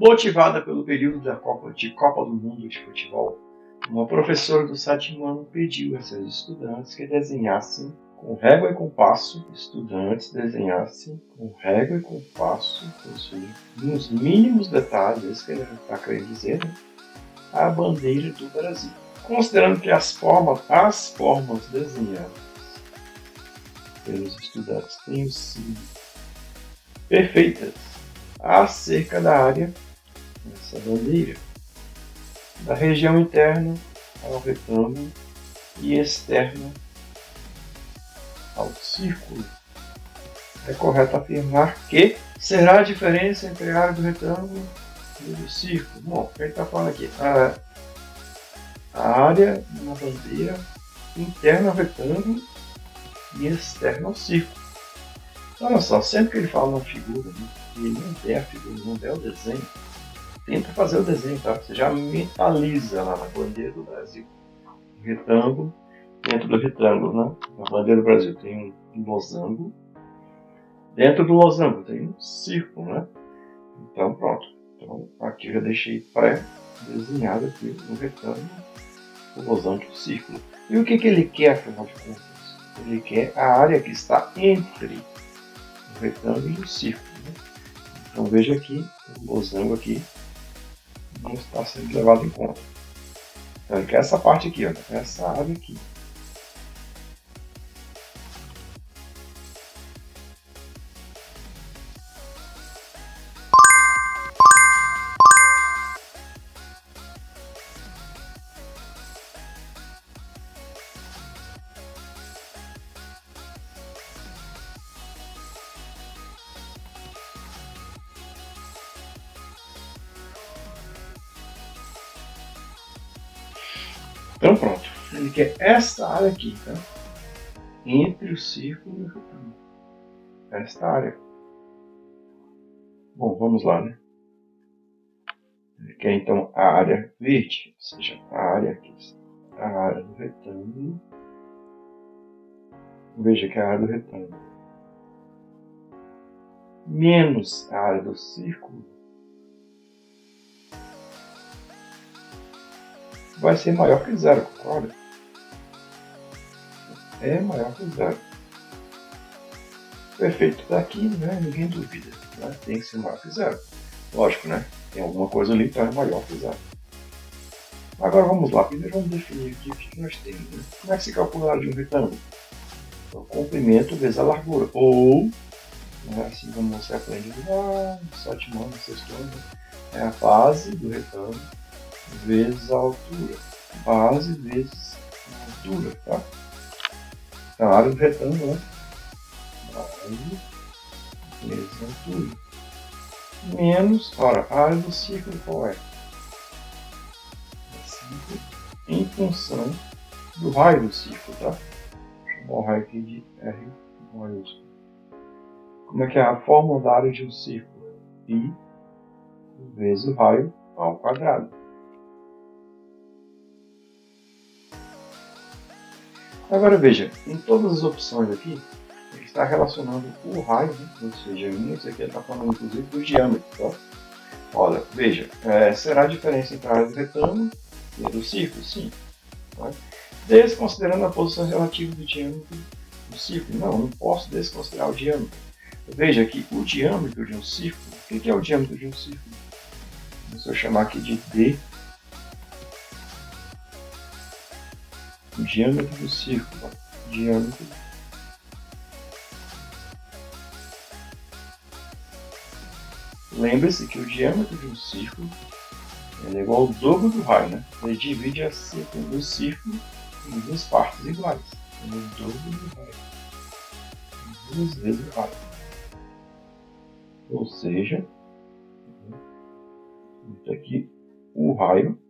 Motivada pelo período de Copa do Mundo de Futebol, uma professora do sétimo ano pediu a seus estudantes que desenhassem com régua e compasso, ou seja, nos mínimos detalhes, isso que ele está querendo dizer, né? A bandeira do Brasil. Considerando que as formas desenhadas pelos estudantes tenham sido perfeitas acerca da área dessa bandeira, da região interna ao retângulo e externa ao círculo, é correto afirmar que será a diferença entre a área do retângulo e do círculo. Bom, o que ele está falando aqui? A área na bandeira interna ao retângulo e externa ao círculo. Então, olha só, sempre que ele fala uma figura, né, e ele não der a figura, não der o desenho, tenta fazer o desenho, tá? Você já mentaliza lá na bandeira do Brasil. Um retângulo, dentro do retângulo, né? Na bandeira do Brasil tem um losango. Dentro do losango tem um círculo, né? Então, pronto. Então, aqui eu já deixei pré-desenhado aqui no retângulo, o losango e o círculo. E o que ele quer, afinal de contas? Ele quer a área que está entre o retângulo e o círculo, né? Então, veja aqui, o losango aqui não está sendo levado em conta. Então, ele quer essa parte aqui, ó, essa área aqui. Então pronto, ele quer esta área aqui, tá? Entre o círculo e o retângulo. Esta área. Bom, vamos lá, né? Ele quer então a área verde, ou seja, a área aqui, a área do retângulo. Veja que é a área do retângulo menos a área do círculo vai ser maior que zero, concorda? É maior que zero. Perfeito. Daqui, né, ninguém duvida. Né? Tem que ser maior que zero. Lógico, né? Tem alguma coisa ali que é maior que zero. Agora vamos lá. Primeiro vamos definir aqui o que nós temos. Né? Como é que se calcula a área de um retângulo? O comprimento vezes a largura. Ou, né, assim como você aprende lá no sétimo ano, no sexto ano, é a base do retângulo vezes a altura. Base vezes a altura, tá? Então, a área do retângulo, né? Base vezes a altura. Menos, ora, a área do círculo qual é? Em função do raio do círculo, tá? Vou chamar o raio aqui de R maiúsculo. Como é que é a fórmula da área de um círculo? Pi vezes o raio ao quadrado. Agora veja, em todas as opções aqui, ele está relacionando o raio, né? Ou seja, isso aqui ele está falando inclusive do diâmetro. Tá? Olha, veja, será a diferença entre a área do retângulo e a do círculo? Sim. Tá? Desconsiderando a posição relativa do diâmetro do círculo. Não posso desconsiderar o diâmetro. Veja que o diâmetro de um círculo, o que é o diâmetro de um círculo? Vou chamar aqui de D. O diâmetro do círculo. Diâmetro. Lembre-se que o diâmetro de um círculo é igual ao dobro do raio, né? Ele divide o círculo em duas partes iguais. É o dobro do raio. Duas vezes o raio. Ou seja, aqui o raio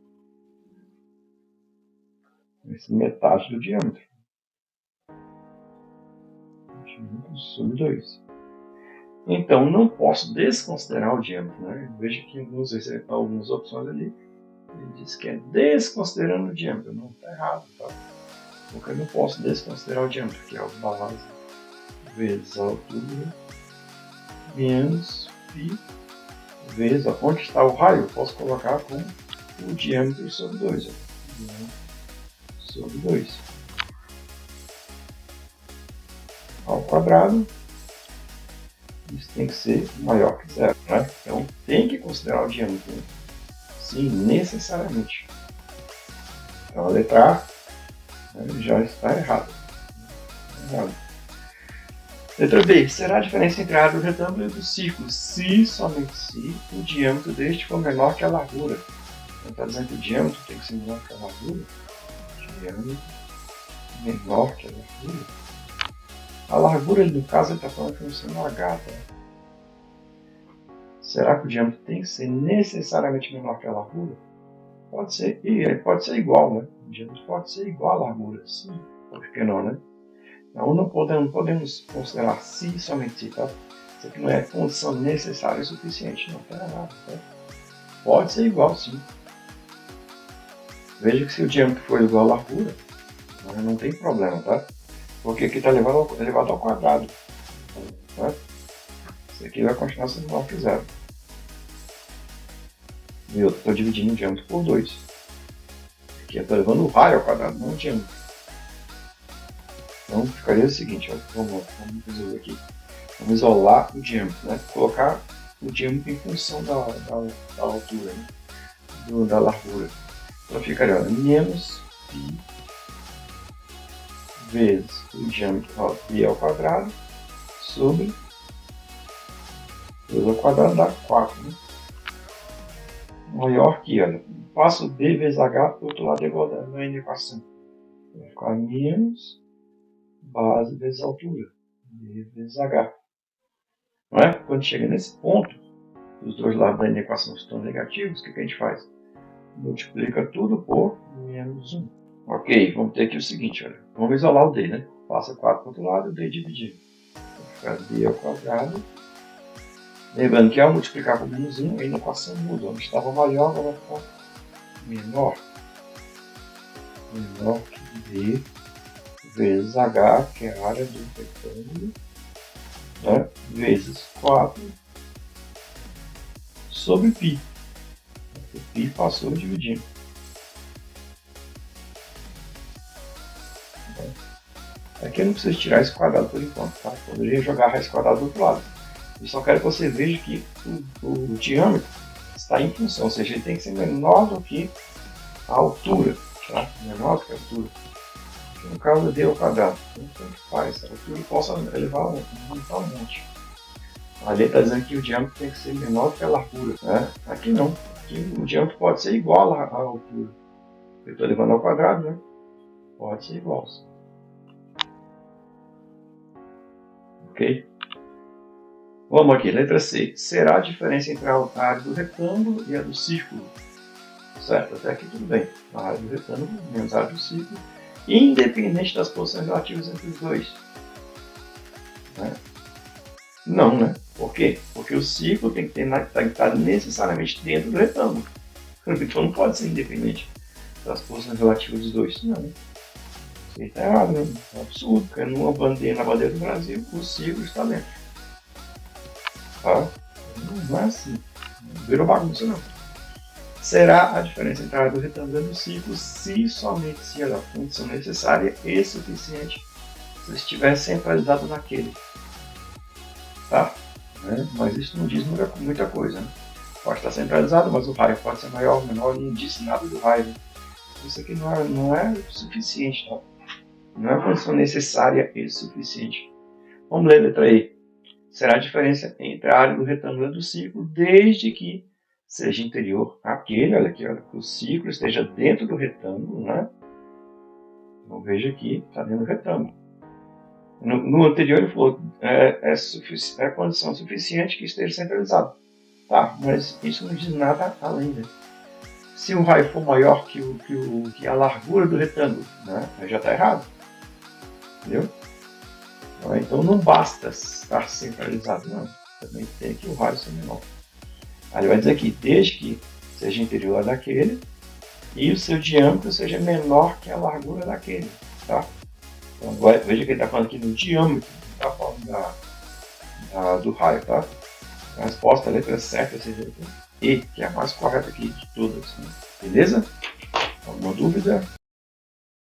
vai ser metade do diâmetro. Diâmetro sobre 2. Então, não posso desconsiderar o diâmetro. Né? Veja que em algumas opções ali, ele diz que é desconsiderando o diâmetro. Não está errado, tá? Porque eu não posso desconsiderar o diâmetro, que é a base vezes a altura menos π vezes, ó, onde está o raio, eu posso colocar com o diâmetro sobre 2. Sobre 2 ao quadrado. Isso tem que ser maior que 0, né? Então tem que considerar o diâmetro, né? Sim, necessariamente. Então a letra A, né, já está errada. Letra B. Será a diferença entre a área do retângulo e do círculo se, somente se, o diâmetro deste for menor que a largura. Então está dizendo que o diâmetro tem que ser menor que a largura. Diâmetro menor que a largura. A largura, no caso, ele está falando que não sendo H. Tá? Será que o diâmetro tem que ser necessariamente menor que a largura? Pode ser, e pode ser igual, né? O diâmetro pode ser igual à largura, sim. Por que não, né? Então não podemos considerar se somente se, tá? Isso aqui não é condição necessária e suficiente, não tem nada. Tá? Pode ser igual, sim. Veja que se o diâmetro for igual à largura, não tem problema, tá? Porque aqui está elevado ao quadrado. Tá? Isso aqui vai continuar sendo igual que 0. E eu estou dividindo o diâmetro por 2. Aqui eu estou levando o raio ao quadrado, não o diâmetro. Então ficaria o seguinte, ó, vamos resolver aqui. Vamos isolar o diâmetro, né? Colocar o diâmetro em função da altura, né? Da largura. Então ficaria, ó, menos π vezes o diâmetro, ó, π ao quadrado sobre 2 ao quadrado dá 4, né? Maior que, olha, passo b vezes h para o outro lado é igual na equação. Vai ficar menos base vezes altura, b vezes h. Não é? Quando chega nesse ponto, os dois lados da equação estão negativos, o que a gente faz? Multiplica tudo por menos 1. Ok, vamos ter aqui o seguinte, olha, vamos isolar o d, né? Passa 4 para o outro lado e o d dividido. Vai ficar d ao quadrado. Lembrando que ao multiplicar por menos 1, a equação muda. Onde estava maior, agora vai ficar menor. Menor que d vezes h, que é a área do retângulo, né? Vezes 4 sobre π. O π passou dividindo. Aqui eu não preciso tirar esse quadrado por enquanto, tá? Poderia jogar a raiz quadrada do outro lado. Eu só quero que você veja que o diâmetro está em função, ou seja, ele tem que ser menor do que a altura, tá? Menor do que a altura. Aqui no caso, d ao quadrado. Então, tanto faz. A altura possa elevar um monte. Ali está dizendo que o diâmetro tem que ser menor do que a largura, né? Aqui não. Aqui o diâmetro pode ser igual à altura. Eu estou levando ao quadrado, né? Pode ser igual. Ok? Vamos aqui, letra C. Será a diferença entre a área do retângulo e a do círculo? Certo, até aqui tudo bem. A área do retângulo menos a área do círculo, independente das posições relativas entre os dois. Né? Não, né? Por quê? Porque o círculo tem que estar necessariamente dentro do retângulo. Então não pode ser independente das posições relativas dos dois. Não. Isso aí está errado, né? É um absurdo, porque na bandeira do Brasil, o círculo está dentro. Tá? Não é assim. Não virou bagunça, não. Será a diferença entre a área do retângulo e do círculo se somente se a função necessária e suficiente se estiver centralizado naquele. Tá? Né? Mas isso não diz muita coisa. Né? Pode estar centralizado, mas o raio pode ser maior ou menor, não disse nada do raio. Né? Isso aqui não é suficiente. Tá? Não é condição necessária e suficiente. Vamos ler a letra E. Será a diferença entre a área do retângulo e do círculo, desde que seja interior àquele, olha aqui, olha, que o círculo esteja dentro do retângulo, né? Então veja aqui, está dentro do retângulo. No anterior ele falou, é condição suficiente que esteja centralizado. Tá, mas isso não diz nada além, né? Se o raio for maior que a largura do retângulo, né? Aí já está errado. Entendeu? Então não basta estar centralizado, não. Também tem que o raio ser menor. Aí ele vai dizer aqui, desde que seja inferior daquele e o seu diâmetro seja menor que a largura daquele. Tá? Então veja que ele está falando aqui no diâmetro, não está falando do raio. Tá? A resposta, a letra certa seria a letra E, que é a mais correta aqui de todas. Né? Beleza? Alguma dúvida?